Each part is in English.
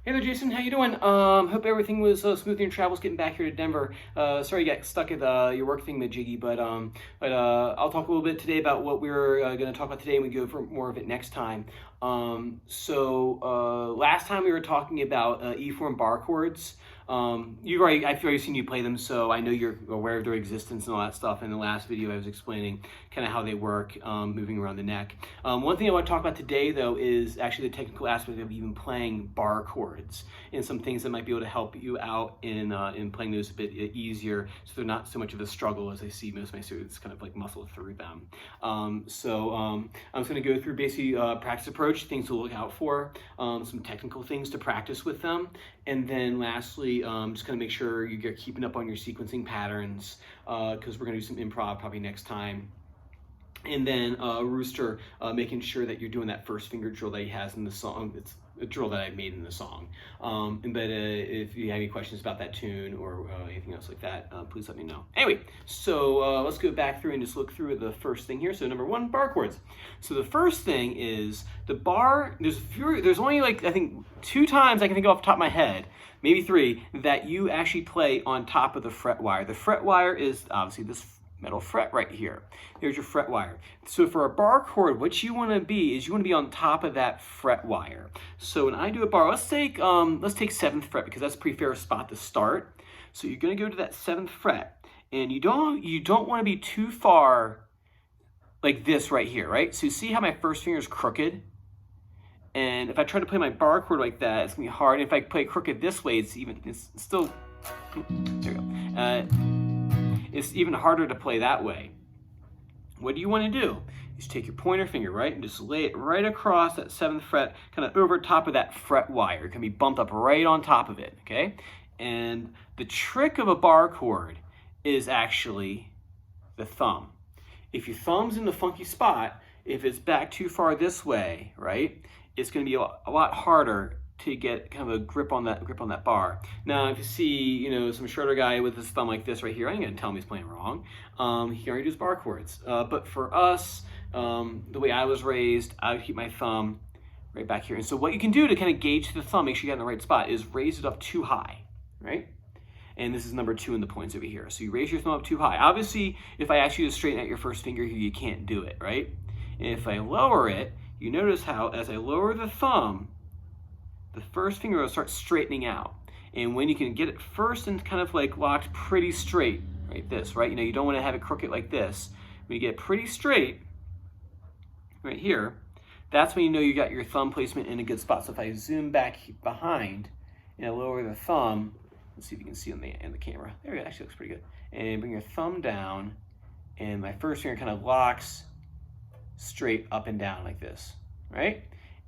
Hey there, Jason. How you doing? Hope everything was smooth in your travels getting back here to Denver. Sorry you got stuck at your work thing, Majiggy, but I'll talk a little bit today about what we're going to talk about today, and we go for more of it next time. Last time we were talking about E-form bar chords. I've already seen you play them, so I know you're aware of their existence and all that stuff. In the last video, I was explaining kind of how they work, moving around the neck. One thing I want to talk about today, though, is actually the technical aspect of even playing bar chords and some things that might be able to help you out in playing those a bit easier, so they're not so much of a struggle as I see most of my students kind of like muscle through them. I'm just going to go through basically practice approach, things to look out for, some technical things to practice with them, and then lastly, just going to make sure you're keeping up on your sequencing patterns, because we're going to do some improv probably next time. And then Rooster, making sure that you're doing that first finger drill that he has in the song. It's a drill that I made in the song. If you have any questions about that tune or anything else like that, please let me know. Anyway, so let's go back through and just look through the first thing here. So number one, bar chords. So the first thing is the bar. There's only like I think 2 times I can think of off the top of my head, maybe 3, that you actually play on top of the fret wire. The fret wire is obviously this metal fret right here. There's your fret wire. So for a bar chord, what you want to be is you want to be on top of that fret wire. So when I do a bar, let's take 7th fret, because that's a pretty fair spot to start. So you're going to go to that 7th fret, and you don't want to be too far like this right here, right? So you see how my first finger is crooked? And if I try to play my bar chord like that, it's going to be hard. And if I play crooked this way, it's still, there we go. It's even harder to play that way. What do you want to do? Is take your pointer finger, right, and just lay it right across that 7th fret, kind of over top of that fret wire. It can be bumped up right on top of it, okay? And the trick of a bar chord is actually the thumb. If your thumb's in the funky spot, if it's back too far this way, right, it's going to be a lot harder to get kind of a grip on that bar. Now, if you see, some shorter guy with his thumb like this right here, I ain't gonna tell him he's playing wrong. He already does bar chords. But for us, the way I was raised, I would keep my thumb right back here. And so what you can do to kind of gauge the thumb, make sure you get in the right spot, is raise it up too high, right? And this is number 2 in the points over here. So you raise your thumb up too high. Obviously, if I ask you to straighten out your first finger here, you can't do it, right? And if I lower it, you notice how as I lower the thumb, the first finger will start straightening out. And when you can get it first and kind of like locked pretty straight, right, this, right? You don't want to have it crooked like this. When you get it pretty straight, right here, that's when you know you got your thumb placement in a good spot. So if I zoom back behind and I lower the thumb, let's see if you can see on the camera. There it actually looks pretty good. And bring your thumb down, and my first finger kind of locks straight up and down like this, right?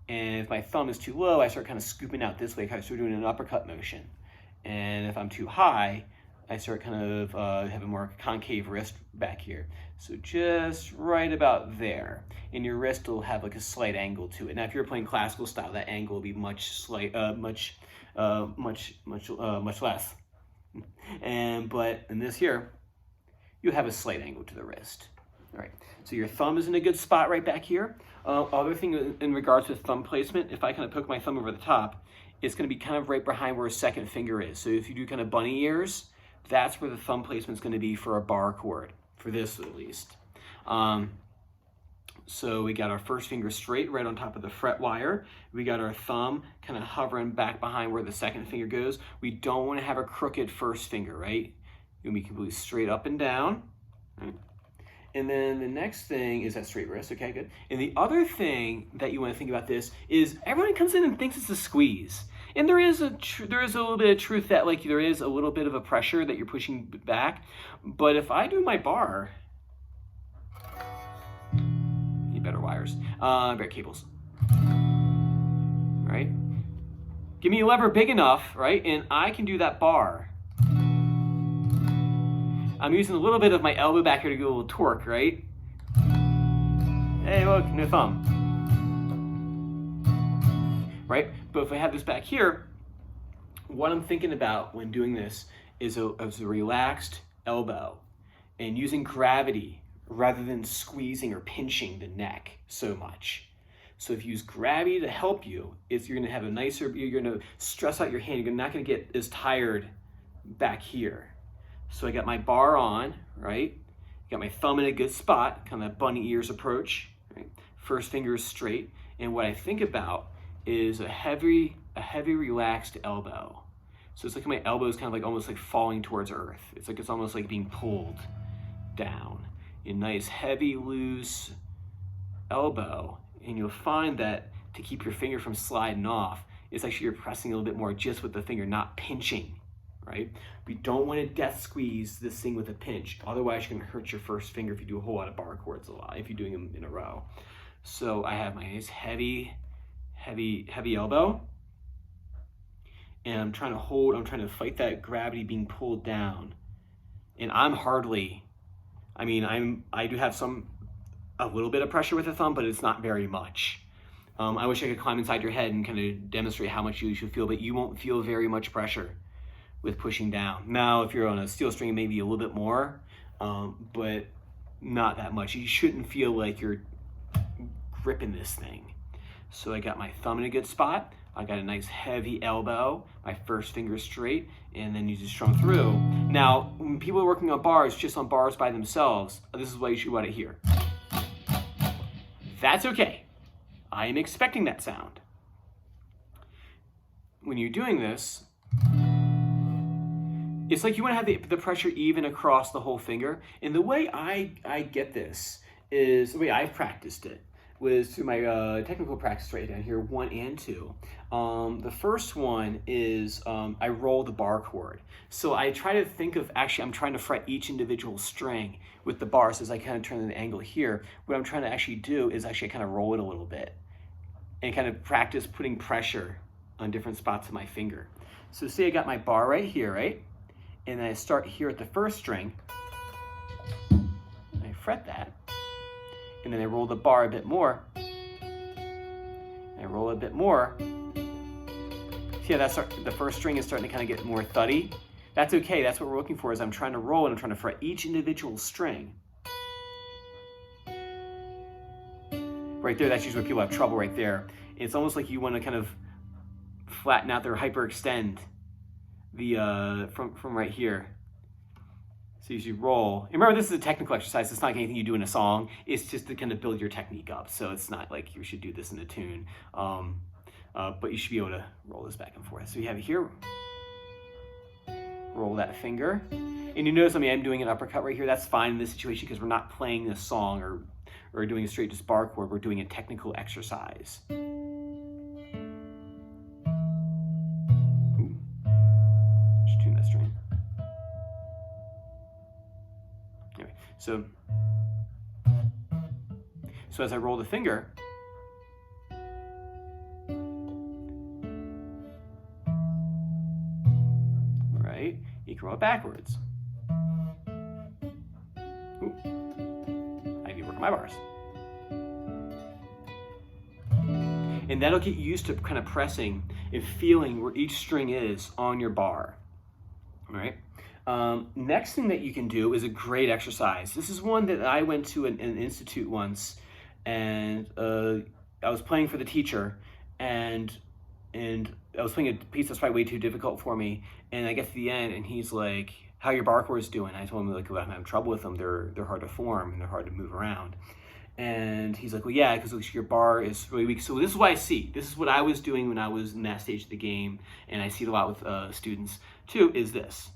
And if my thumb is too low, I start kind of scooping out this way, kind of start doing an uppercut motion. And if I'm too high, I start kind of having more concave wrist back here. So just right about there. And your wrist will have like a slight angle to it. Now, if you're playing classical style, that angle will be much less. But in this here, you have a slight angle to the wrist. All right, so your thumb is in a good spot right back here. Other thing in regards to thumb placement, if I kind of poke my thumb over the top, it's going to be kind of right behind where a second finger is. So if you do kind of bunny ears, that's where the thumb placement is going to be for a bar chord, for this at least. So we got our first finger straight right on top of the fret wire. We got our thumb kind of hovering back behind where the second finger goes. We don't want to have a crooked first finger, right? You'll be completely straight up and down, right? And then the next thing is that straight wrist. Okay, good. And the other thing that you want to think about this is everyone comes in and thinks it's a squeeze. And there is a little bit of truth that like there is a little bit of a pressure that you're pushing back. But if I do my bar, need better wires, better cables, right? Give me a lever big enough, right? And I can do that bar. I'm using a little bit of my elbow back here to get a little torque, right? Hey, look, no thumb. Right? But if I have this back here, what I'm thinking about when doing this is a relaxed elbow and using gravity rather than squeezing or pinching the neck so much. So if you use gravity to help you, you're gonna have a nicer, you're gonna stress out your hand, you're not gonna get as tired back here. So I got my bar on, right? Got my thumb in a good spot, kind of that bunny ears approach, right? First finger is straight. And what I think about is a heavy relaxed elbow. So it's like my elbow is kind of like almost like falling towards earth. It's almost like being pulled down. A nice heavy loose elbow, and you'll find that to keep your finger from sliding off, it's actually you're pressing a little bit more just with the finger, not pinching, right? We don't want to death squeeze this thing with a pinch. Otherwise, you're going to hurt your first finger if you do a whole lot of bar chords if you're doing them in a row. So I have my nice heavy elbow, and I'm trying to fight that gravity being pulled down. And I do have a little bit of pressure with the thumb, but it's not very much. I wish I could climb inside your head and kind of demonstrate how much you should feel, but you won't feel very much pressure with pushing down. Now, if you're on a steel string, maybe a little bit more, but not that much. You shouldn't feel like you're gripping this thing. So I got my thumb in a good spot. I got a nice heavy elbow, my first finger straight, and then you just strum through. Now, when people are working on bars, just on bars by themselves, this is what you should want to hear. That's okay. I am expecting that sound. When you're doing this, it's like you want to have the pressure even across the whole finger. And the way I get this is, the way I've practiced it, was through my technical practice right down here, 1 and 2. The first one is I roll the bar chord. So I try to think of, actually I'm trying to fret each individual string with the bar. So as I kind of turn the angle here, what I'm trying to actually do is actually kind of roll it a little bit and kind of practice putting pressure on different spots of my finger. So say I got my bar right here, right? And then I start here at the first string, and I fret that. And then I roll the bar a bit more. I roll a bit more. See how the first string is starting to kind of get more thuddy? That's okay, that's what we're looking for, is I'm trying to roll and I'm trying to fret each individual string. Right there, that's usually where people have trouble right there. It's almost like you want to kind of flatten out or hyperextend the from right here. So as you roll, and remember, this is a technical exercise. It's not like anything you do in a song. It's just to kind of build your technique up. So it's not like you should do this in a tune, but you should be able to roll this back and forth. So you have it here. Roll that finger, and you notice, I'm doing an uppercut right here. That's fine in this situation because we're not playing this song or doing a straight just bar chord. We're doing a technical exercise. Just tune that string. Anyway, so as I roll the finger, right, you can roll it backwards. Ooh. I need to work on my bars. And that'll get used to kind of pressing and feeling where each string is on your bar. All right. Next thing that you can do is a great exercise. This is one that I went to an institute once, and I was playing for the teacher, and I was playing a piece that's probably way too difficult for me. And I get to the end, and he's like, "How are your bar chords doing?" I told him, like, well, I'm having trouble with them. They're hard to form and they're hard to move around. And he's like, well, yeah, because your bar is really weak. So this is what I see. This is what I was doing when I was in that stage of the game, and I see it a lot with students too, is this.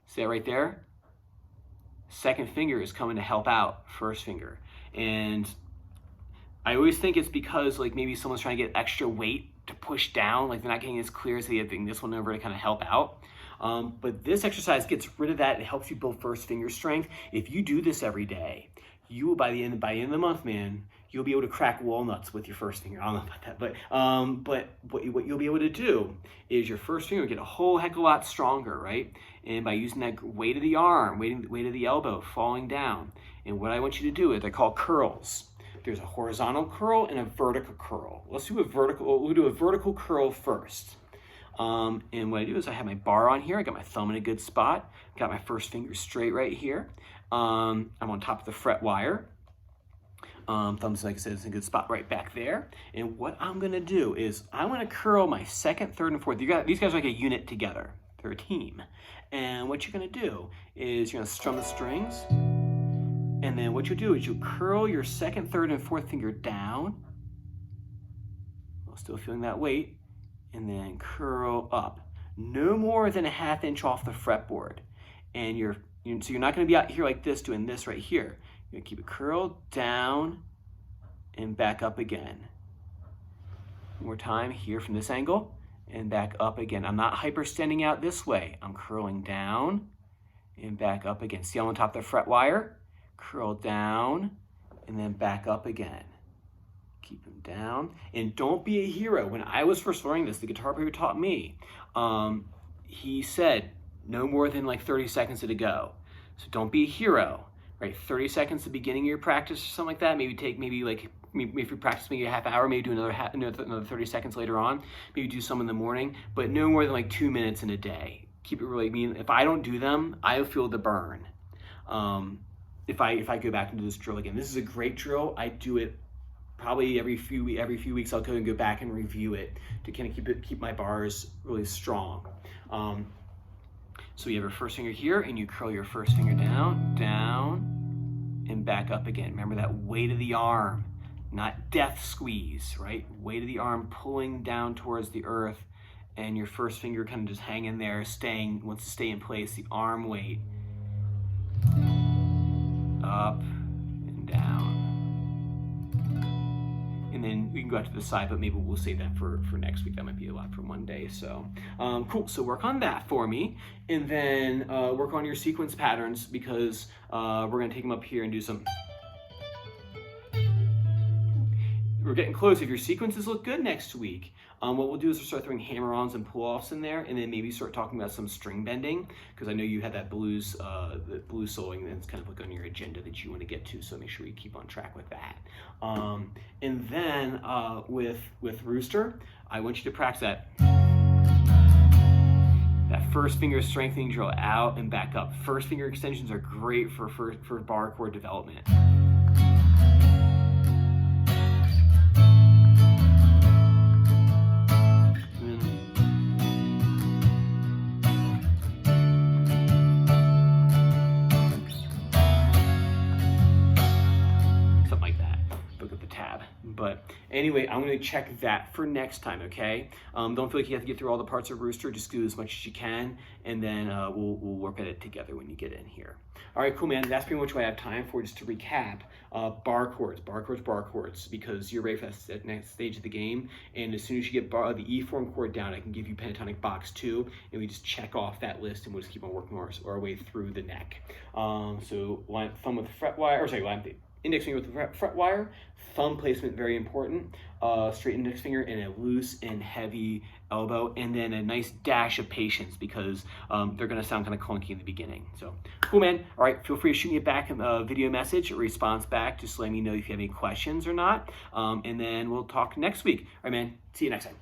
See that right there? Second finger is coming to help out first finger. And I always think it's because like maybe someone's trying to get extra weight to push down, like they're not getting as clear as they have this one over to kind of help out. But this exercise gets rid of that. It helps you build first finger strength. If you do this every day, you will, by the end of the month, man, you'll be able to crack walnuts with your first finger. I don't know about that, but what you'll be able to do is your first finger will get a whole heck of a lot stronger, right? And by using that weight of the arm, weight of the elbow, falling down. And what I want you to do is I call curls. There's a horizontal curl and a vertical curl. We'll do a vertical curl first. And what I do is I have my bar on here. I got my thumb in a good spot. Got my first finger straight right here. I'm on top of the fret wire. Thumbs, like I said, is in a good spot right back there. And what I'm gonna do is I'm gonna curl my second, third, and fourth. These guys are like a unit together. They're a team. And what you're gonna do is you're gonna strum the strings. And then what you'll do is you'll curl your second, third, and fourth finger down. While still feeling that weight. And then curl up. No more than a ½ inch off the fretboard. And so you're not gonna be out here like this doing this right here. You're gonna keep it curled down and back up again. One more time here from this angle and back up again. I'm not hyperextending out this way. I'm curling down and back up again. See, I'm on top of the fret wire, curl down and then back up again. Keep them down. And don't be a hero. When I was first learning this, the guitar player taught me, he said no more than like 30 seconds at a go. So don't be a hero. Right, 30 seconds at the beginning of your practice or something like that. Maybe if you practice maybe a half hour, maybe do another 30 seconds later on. Maybe do some in the morning, but no more than like 2 minutes in a day. Keep it really, if I don't do them, I feel the burn. If I go back and do this drill again, this is a great drill. I do it probably every few weeks. I'll go and go back and review it to kind of keep my bars really strong. So you have your first finger here and you curl your first finger down, and back up again. Remember that weight of the arm, not death squeeze, right? Weight of the arm pulling down towards the earth and your first finger kind of just hanging there, wants to stay in place, the arm weight. Up and down. And then we can go out to the side, but maybe we'll save that for next week. That might be a lot for one day. So cool. So work on that for me, and then work on your sequence patterns, because we're gonna take them up here and do some. We're getting close. If your sequences look good next week, what we'll do is we'll start throwing hammer-ons and pull-offs in there, and then maybe start talking about some string bending, because I know you had that blues soloing that's kind of like on your agenda that you want to get to, so make sure you keep on track with that. And then with Rooster, I want you to practice that first finger strengthening drill, out and back up. First finger extensions are great for bar chord development. But anyway, I'm going to check that for next time, okay? Don't feel like you have to get through all the parts of Rooster. Just do as much as you can, and then we'll work at it together when you get in here. All right, cool, man. That's pretty much what I have time for. Just to recap, bar chords, because you're ready for that next stage of the game. And as soon as you get the E form chord down, I can give you pentatonic box 2, and we just check off that list, and we'll just keep on working our way through the neck. So thumb with fret wire, or sorry, the index finger with the fret wire, thumb placement very important, straight index finger and a loose and heavy elbow, and then a nice dash of patience, because they're gonna sound kind of clunky in the beginning. So cool, man. All right, feel free to shoot me back a video message, a response back, just let me know if you have any questions or not, and then we'll talk next week. All right, man, see you next time.